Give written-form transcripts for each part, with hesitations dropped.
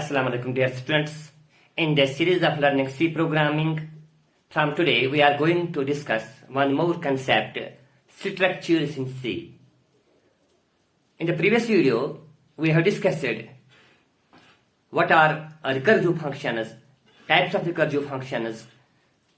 Assalamu alaikum dear students. In this series of learning C programming, from today we are going to discuss one more concept, structures in C. In the previous video, we have discussed what are recursive functions, types of recursive functions,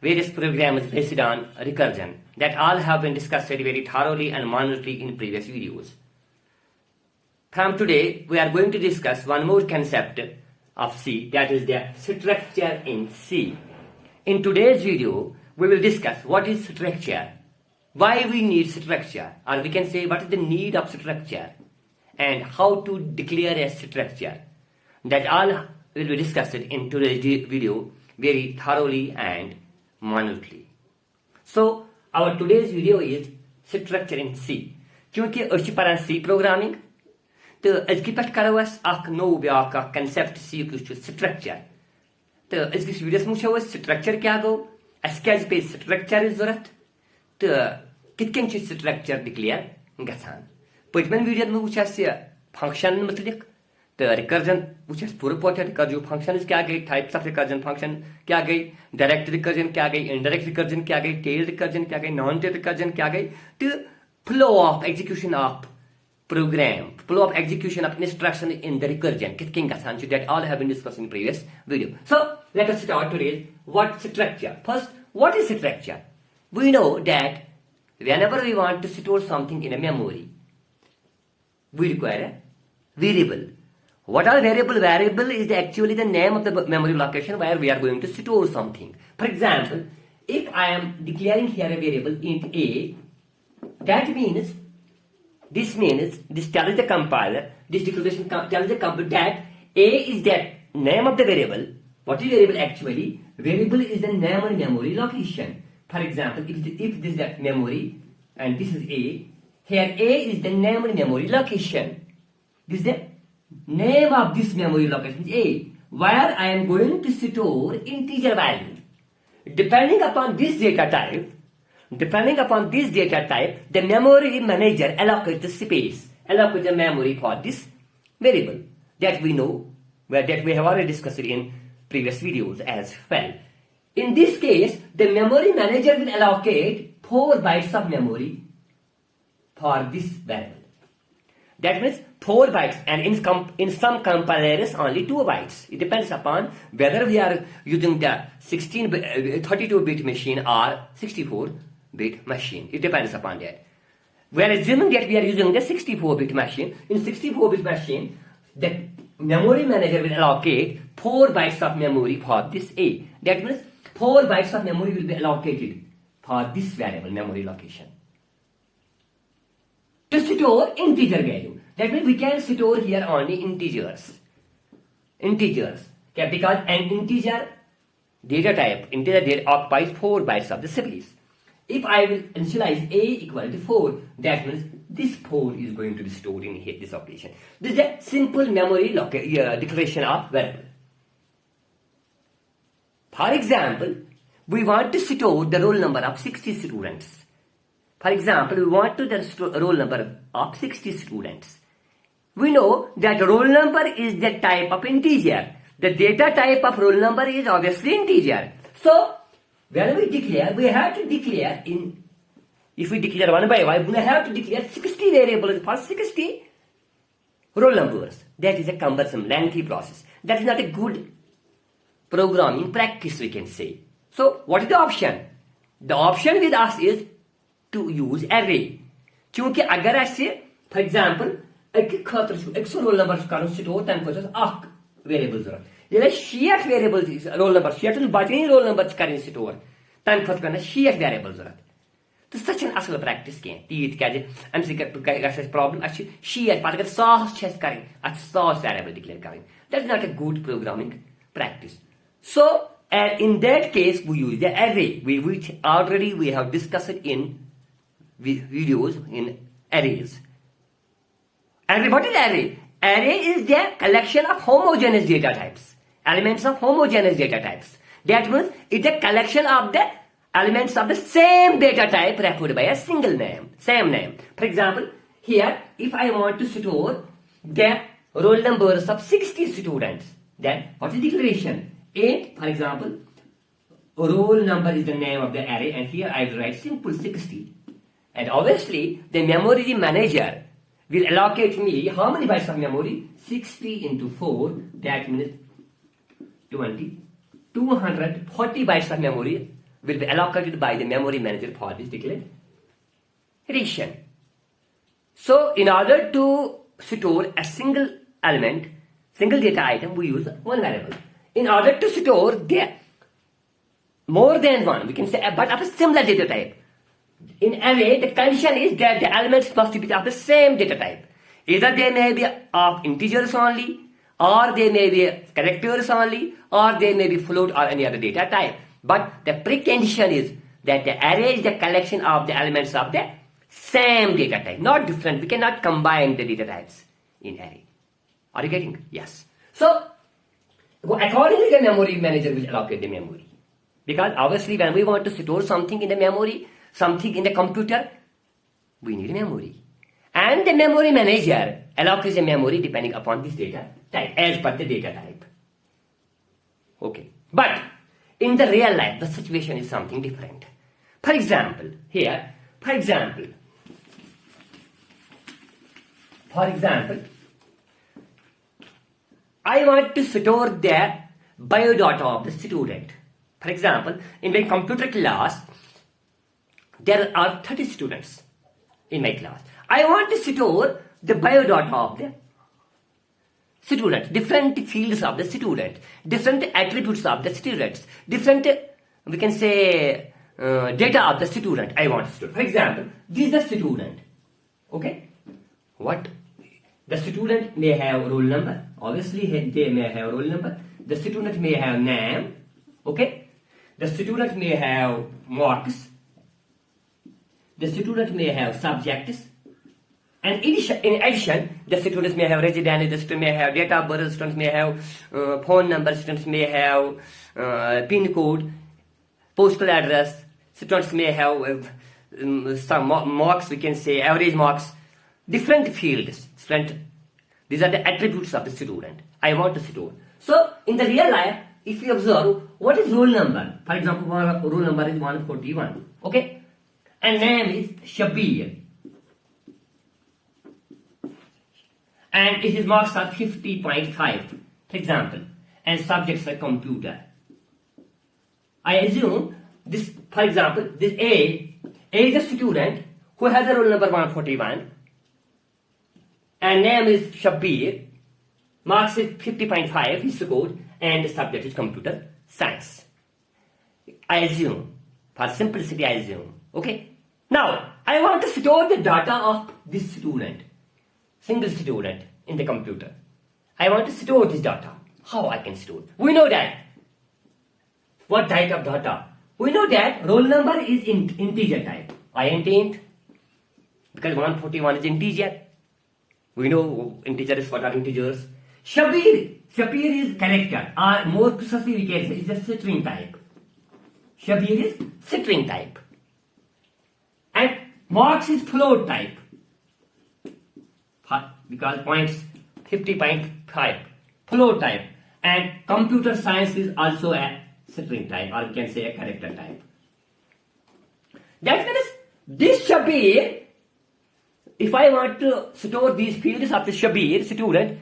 various programs based on recursion. That all have been discussed very thoroughly and minutely in previous videos. From today, we are going to discuss one more concept of C, that is the structure in C. In today's video, we will discuss what is structure, why we need structure, or we can say what is the need of structure, and how to declare a structure. That all will be discussed in today's video very thoroughly and minutely. So, our today's video is structure in C. क्योंकि अच्छी पारान C programming, तो अजकी पेट करो अस अख no back concept C कुछ structure. तो अजकिस videos मुझे वो structure क्या गो, अस क्या पे structure ज़रूरत, तो कितने चीज़ structure declare गसान. पहले वीडियो में मुझे ऐसे function मतलब तो recursion मुझे पूरा पॉइंट recursion functions क्या गई, types of recursion function क्या गई, direct recursion क्या गई, indirect recursion क्या गई, tail recursion क्या गई, non-tail recursion क्या गई, तो flow of execution of program, flow of execution of instruction in the recursion, that all have been discussed in previous video. So let us start today. What structure? First, what is structure? We know that whenever we want to store something in a memory, we require a variable. What are variable? Variable is actually the name of the memory location where we are going to store something. For example, if I am declaring here a variable int a, that means this tells the compiler, this declaration tells the compiler that a is the name of the variable. What is variable actually? Variable is the name of memory location. For example, if this is the memory and this is a, here a is the name of memory location. This is the name of this memory location a, where I am going to store integer value. Depending upon this data type, the memory manager allocates the space, allocates the memory for this variable. That we know, that we have already discussed in previous videos as well. In this case, the memory manager will allocate 4 bytes of memory for this variable. That means 4 bytes, and in some compilers only 2 bytes. It depends upon whether we are using the 32-bit machine or 64-bit machine. It depends upon that. We are assuming that we are using the 64-bit machine. In 64-bit machine, the memory manager will allocate 4 bytes of memory for this A. That means 4 bytes of memory will be allocated for this variable memory location. To store integer value. That means we can store here only integers. Okay, because an integer data type, integer occupies 4 bytes of the space. If I will initialize a equal to 4, that means this 4 is going to be stored in here, this operation. This is a simple memory declaration of variable. For example, we want to store the roll number of 60 students. For example, we want to store roll number of 60 students. We know that roll number is the type of integer. The data type of roll number is obviously integer. So, when we declare, we have to declare if we declare 1 by 1, we have to declare 60 variables for 60 roll numbers. That is a cumbersome, lengthy process. That is not a good programming practice, we can say. So, what is the option? The option with us is to use array. क्योंकि अगर ऐसे, for example, एक roll number करो store तम कोई आख variable ज़रूरत. ये sheet variable roll number sheet उन बातें roll number करें store तम खुद करना sheet variable ज़रूरत. तो such an असल practice क्या है? तीत क्या है? हमसे क्या problem अच्छी sheet पार कर sauce चेस करें अच्छी sauce variable declare करें. That is not a good programming practice. So in that case we use the array, which already we have discussed in videos in arrays. Array, what is array? Array is the collection of homogeneous data types. Elements of homogeneous data types. That means it's a collection of the elements of the same data type referred by a single name, same name. For example, here if I want to store the roll numbers of 60 students, Then what is declaration? Int, for example, roll number is the name of the array, and here I will write simple 60. And obviously, the memory manager will allocate me how many bytes of memory? 60 into 4, that means 20. 240 bytes of memory will be allocated by the memory manager for this declaration. So, in order to store a single element, single data item, we use one variable. In order to store more than one, we can say, but of a similar data type. In array, the condition is that the elements must be of the same data type. Either they may be of integers only, or they may be characters only, or they may be float or any other data type. But the precondition is that the array is the collection of the elements of the same data type, not different. We cannot combine the data types in array. Are you getting? Yes. So, accordingly, the memory manager will allocate the memory. Because obviously, when we want to store something in the memory, something in the computer, we need memory. And the memory manager allocates the memory depending upon this data type, as per the data type. Okay. But in the real life, the situation is something different. For example, I want to store the biodata of the student. For example, in my computer class, there are 30 students in my class. I want to store the biodata of the student, different fields of the student, different attributes of the students, different, we can say, data of the student I want to store. For example, this is the student. Okay? What? The student may have roll number. Obviously, they may have roll number. The student may have name. Okay? The student may have marks. The student may have subjects. And in addition, the students may have residence, the student may have date of birth, the students may have phone number, students may have PIN code, postal address, students may have some marks, we can say average marks, different fields. These are the attributes of the student I want to store. So, in the real life, if you observe, what is roll number? For example, roll number is 141. Okay? And name is Shabir. And his marks are 50.5, for example. And subjects are computer. I assume this, for example, this A is a student who has a roll number 141. And name is Shabir. Marks is 50.5, his code, and the subject is computer science. I assume, for simplicity, I assume. Okay? Now, I want to store the data of this student, single student in the computer. I want to store this data. How I can store? We know that. What type of data? We know that roll number is integer type. int, because 141 is integer. We know integers, what are integers? Shabir is character, or more precisely we can say is a string type. Shabir is string type. And marks is float type. Because points 50.5, float type. And computer science is also a string type, or we can say a character type. That means this Shabir, if I want to store these fields of the Shabir student,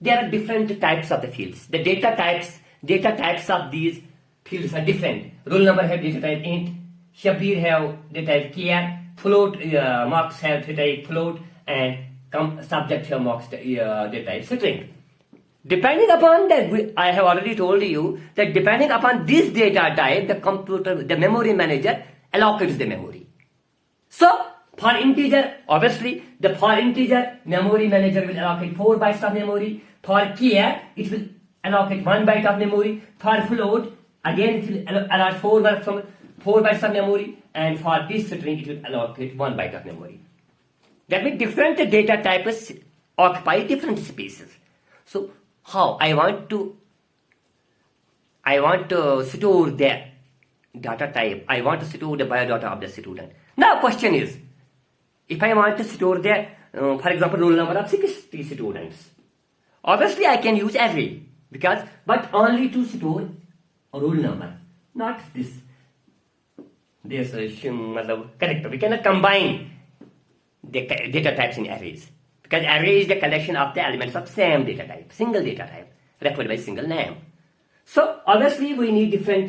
there are different types of the fields. The data types of these fields are different. Roll number have data type int, Shabir have data type char, float, marks have data type float, and subject have marks data type string. Depending upon that, I have already told you that depending upon this data type, the memory manager allocates the memory. So, for integer, obviously, for integer, memory manager will allocate 4 bytes of memory. For char, it will allocate 1 byte of memory. For float, again, it will allocate 4 bytes of memory. And for this string, it will allocate 1 byte of memory. That means different data types occupy different spaces. So, how I want to store the data type. I want to store the biodata of the student. Now, question is, if I want to store the, for example, roll number of 60 students, obviously I can use array but only to store a roll number, not this. Correct. We cannot combine the data types in arrays, because array is the collection of the elements of same data type, single data type, referred by single name. So obviously we need different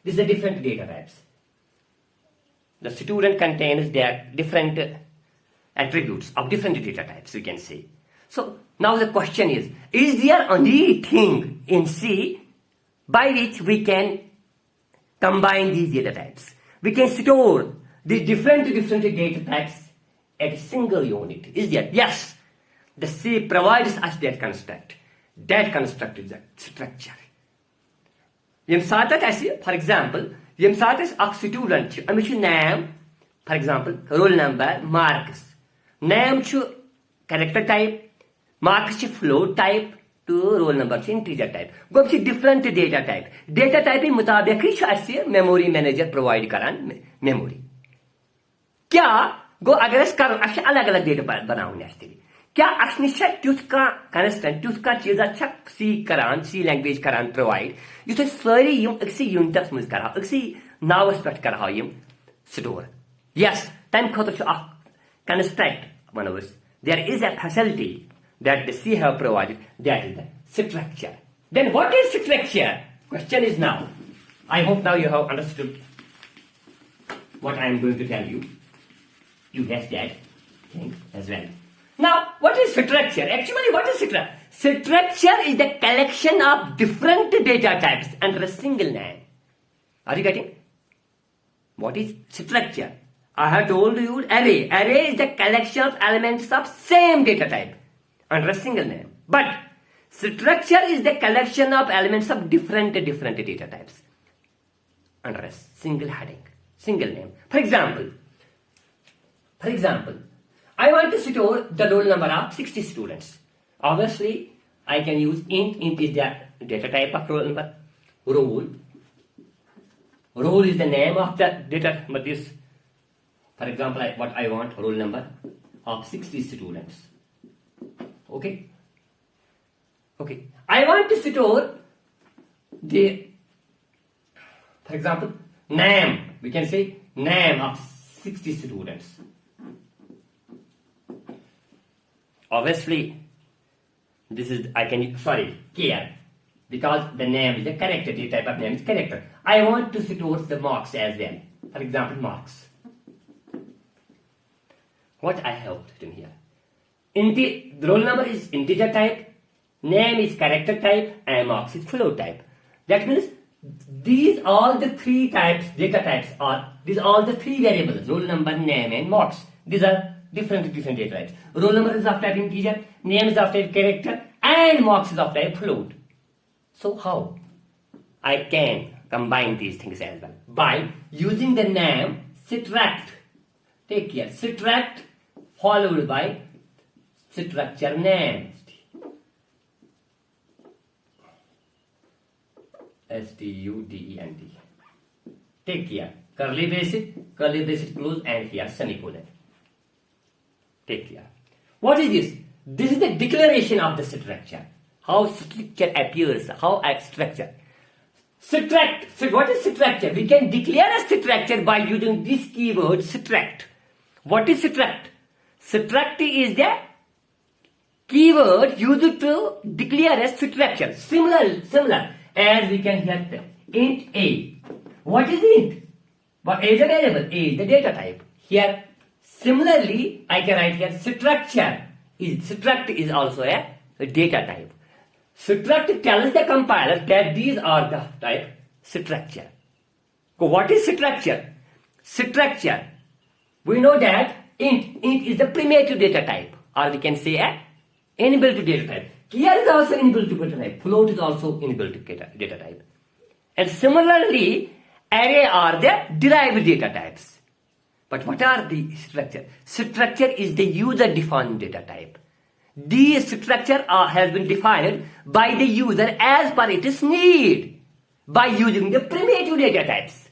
data types. The student contains their different attributes of different data types, we can say. So now the question is there any thing in C by which we can combine these data types? We can store the different data types at a single unit. Is there? Yes. The C provides us that construct. That construct is a structure. For example, student name, for example, roll number, marks. Name to character type, marks to float type, to roll number to integer type. Go to different data type. Data type in mutabik memory manager provide karan memory. Kya go agar अलग-अलग data बनाउने अस्ति. क्या अक्निशा तुथका constant तुथका चीज अच्छा C language karan provide. You say sorry yum axi units muz kara axi nawas pat kara yum store. Yes, time khoto chu construct one of us. There is a facility that the C have provided, that is the structure. Then what is structure? Question is now. I hope now you have understood what I am going to tell you. You guessed that thing as well. Now, what is structure? Actually, what is structure? Structure is the collection of different data types under a single name. Are you getting? What is structure? I have told you array. Array is the collection of elements of same data type under a single name. But structure is the collection of elements of different data types under a single heading, single name. For example, I want to store the roll number of 60 students. Obviously, I can use int. Int is the data type of roll number. Roll is the name of the data. But this, for example, what I want, roll number of 60 students. Okay. I want to store the, for example, name. We can say name of 60 students. Obviously, this is, care, because the name is a character, the type of name is character. I want to store the marks as well. For example, marks. What I have written here. The roll number is integer type, name is character type, and marks is float type. That means these all the three types, data types these all the three variables, roll number, name, and marks. These are different data types. Roll number is of type integer, name is of type character, and marks is of type float. So how I can combine these things as well? By using the name subtract. Take care. Subtract followed by structure name. student. Take care. Curly braces close, and here semicolon. Take care. What is this? This is the declaration of the structure. How structure appears, how a structure. Subtract. So what is structure? We can declare a structure by using this keyword subtract. What is subtract? Subtract is the keyword used to declare a structure. Similar as we can hear int a. What is int? What is a variable? A is the data type. Here, similarly, I can write here structure. Struct is also a data type. Struct tells the compiler that these are the type structure. So what is structure? Structure. We know that int is the primitive data type, or we can say a inbuilt data type. Here is also inbuilt data type. Float is also inbuilt data type. And similarly, array are the derived data types. But what are the structure? Structure is the user-defined data type. This structure has been defined by the user as per its need by using the primitive data types,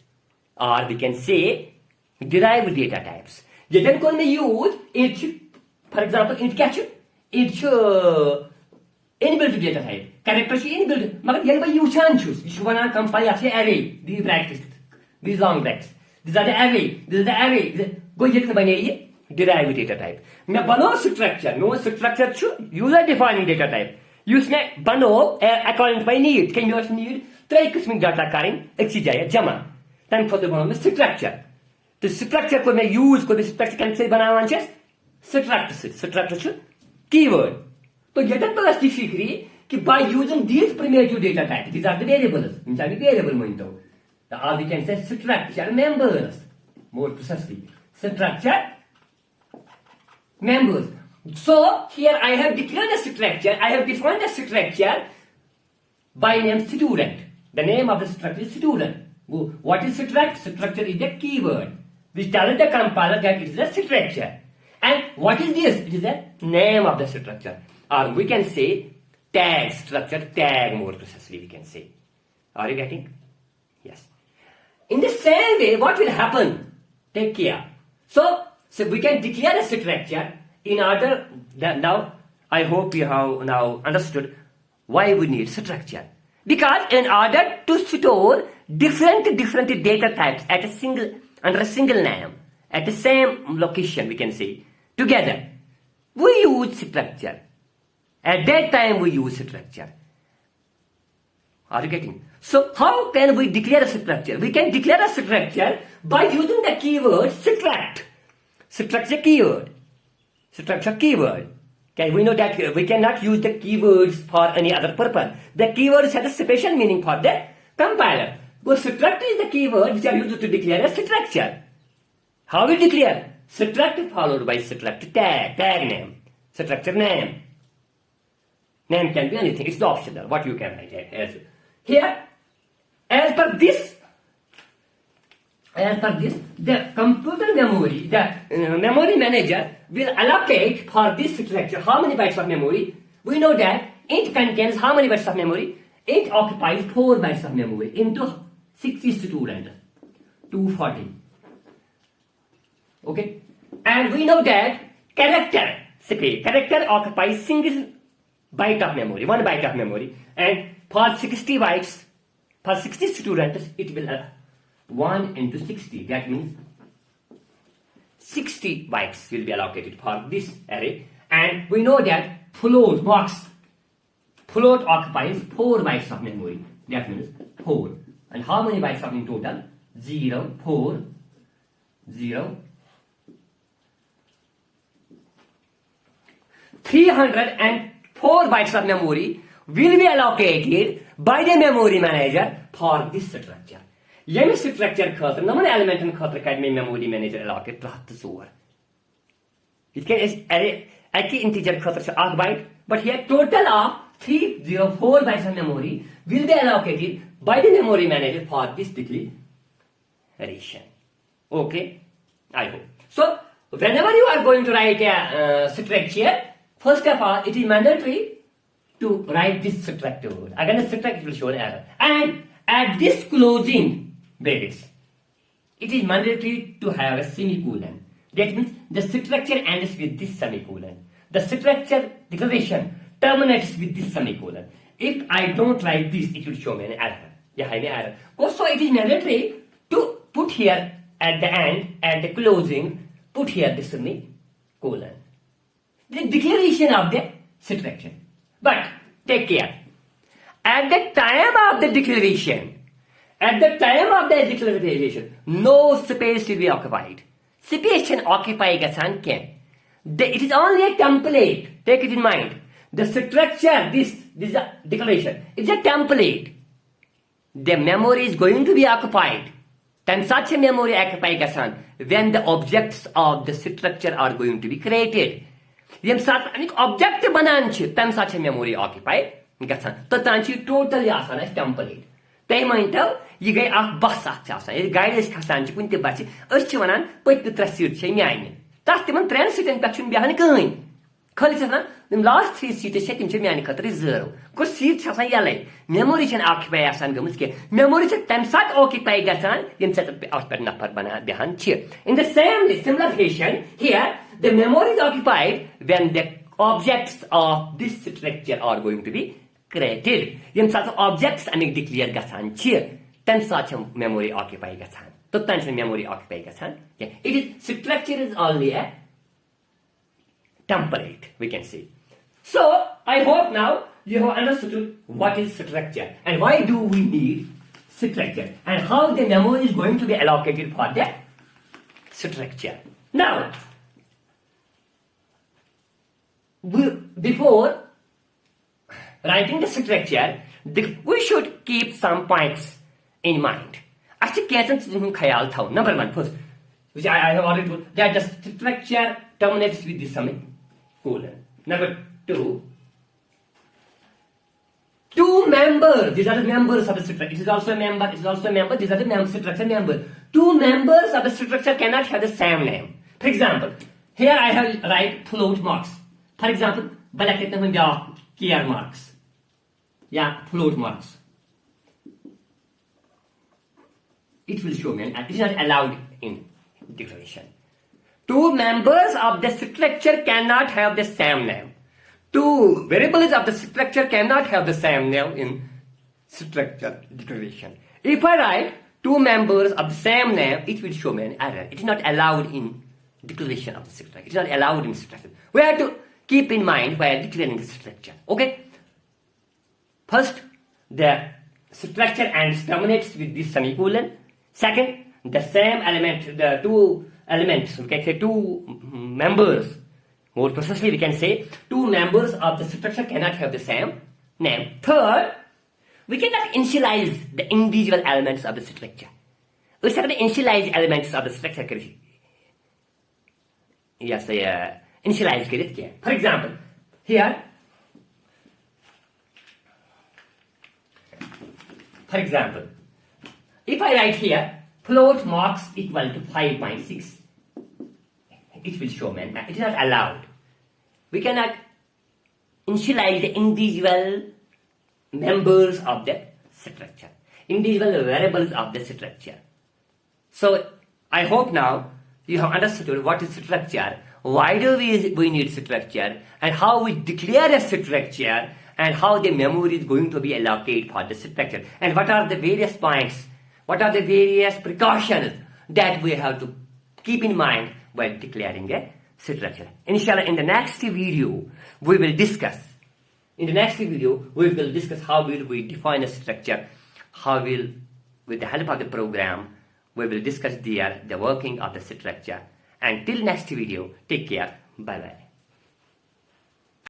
or we can say derived data types. Then can we use it, for example, int inbuilt data type. character is inbuilt. But here by you choose. You want to compile array. These brackets, these long brackets. These are the array. This is the array. Go here to binary derived data type. मैं बनो structure. No structure चु user defining data type. Use में बनो according to need. Can you need? Try किस्म data करें एक चीज़ है जमा. Then for the बनो structure. तो structure को मैं use को भी structure कैसे बनाना चाहिए? Structure चु keyword. तो ये तक बस सीख रही कि by using these primitive data types, these are the variables. इनसे variable मानते हो. Or we can say structure members. More precisely, structure members. So here I have declared a structure. I have defined a structure by name student. The name of the structure is student. What is structure? Structure is the keyword. We tell the compiler that it is a structure. And what is this? It is the name of the structure. Or we can say tag structure, tag more precisely we can say. Are you getting? Yes. In the same way, what will happen? Take care. So we can declare a structure in order that now I hope you have now understood why we need structure. Because in order to store different data types at a single under a single name at the same location we can say together, we use structure. At that time we use structure. Are you getting? So how can we declare a structure? We can declare a structure by using the keyword struct. Structure keyword. Structure keyword. Okay, we know that we cannot use the keywords for any other purpose. The keywords have a special meaning for the compiler. But struct is the keyword which are used to declare a structure. How we declare? Struct followed by struct tag name. Structure name. Name can be anything. It's optional. What you can write as here. As per this, the computer memory, the memory manager will allocate for this structure how many bytes of memory. We know that it contains how many bytes of memory? It occupies 4 bytes of memory into 60 students, 240. Okay, and we know that character occupies single byte of memory, 1 byte of memory, and for 60 bytes. For 60 students, it will 1 into 60. That means 60 bytes will be allocated for this array. And we know that float occupies 4 bytes of memory. That means 4. And how many bytes are in total? 0, 4, 0. 304 bytes of memory will be allocated by the memory manager for this structure. Yemi structure khatir naman element in khatir kad memory manager allocate prahat soar. It can array integer khatir 8 byte, but here total of 304 bytes of memory will be allocated by the memory manager for this declaration. Okay, I hope. So whenever you are going to write a structure, first of all it is mandatory to write this structure word. Again, the structure will show an error. And at this closing brackets, it is mandatory to have a semicolon. That means the structure ends with this semicolon. The structure declaration terminates with this semicolon. If I don't write this, it will show me an error. Error. Also, it is mandatory to put here at the end, at the closing, put here the semicolon. The declaration of the structure. But take care. At the time of the declaration, no space will be occupied. Space can occupy gasan can. It is only a template. Take it in mind. The structure, this declaration, is a template. The memory is going to be occupied. Then such a memory occupy gasan when the objects of the structure are going to be created. Yem sat anik object banan chh tam such a memory occupy gasan. To tanchi totally asan as template. Tay maintaw ye gai ak bas at asan. Ye guide is khasan chi kunte bachi. Us wanan pait the trasir che miaine. Tas timan transit and pachun bihan kain. Khali chana the last 3 seats che tim che miaine khatri 0. Ko seat chasan yalai. Memory chen occupy asan gamus ke. Memory che tam sat occupy gasan yem sat output napar bana bihan chi. In the similar fashion here the memory is occupied when the objects of this structure are going to be created. Yem sat objects amik declare gachan chi. Then such memory occupy gachan. So then memory occupy gachan. It is structure is only a template, we can say. So I hope now you have understood what is structure and why do we need structure and how the memory is going to be allocated for the structure. Now, before writing the structure, we should keep some points in mind. Number one, first, which I have already told, that the structure terminates with this semicolon. Number two members, these are the members of the structure. It is also a member, these are the structure members. Two members of the structure cannot have the same name. For example, here I have write float marks. For example, care marks. Yeah, float marks. It will show me, and it is not allowed in declaration. Two members of the structure cannot have the same name. Two variables of the structure cannot have the same name in structure declaration. If I write two members of the same name, it will show me an error. It is not allowed in declaration of the structure. It is not allowed in structure. We have to keep in mind while declaring the structure. Okay? First, the structure ends terminates with this semicolon. Second, the same element, the two elements, we can say two members. More precisely, we can say two members of the structure cannot have the same name. Third, we cannot initialize the individual elements of the structure. We have to initialize elements of the structure. Yes, initialize. For example, here, if I write here float marks equal to 5.6, it will show me. It is not allowed. We cannot initialize the individual members of the structure, individual variables of the structure. So I hope now you have understood what is structure, why do we need structure, and how we declare a structure, and how the memory is going to be allocated for the structure, and what are the various points, what are the various precautions that we have to keep in mind while declaring a structure. Inshallah, in the next video, we will discuss how will we define a structure, how will, with the help of the program, we will discuss there the working of the structure. And till next video, take care. Bye-bye.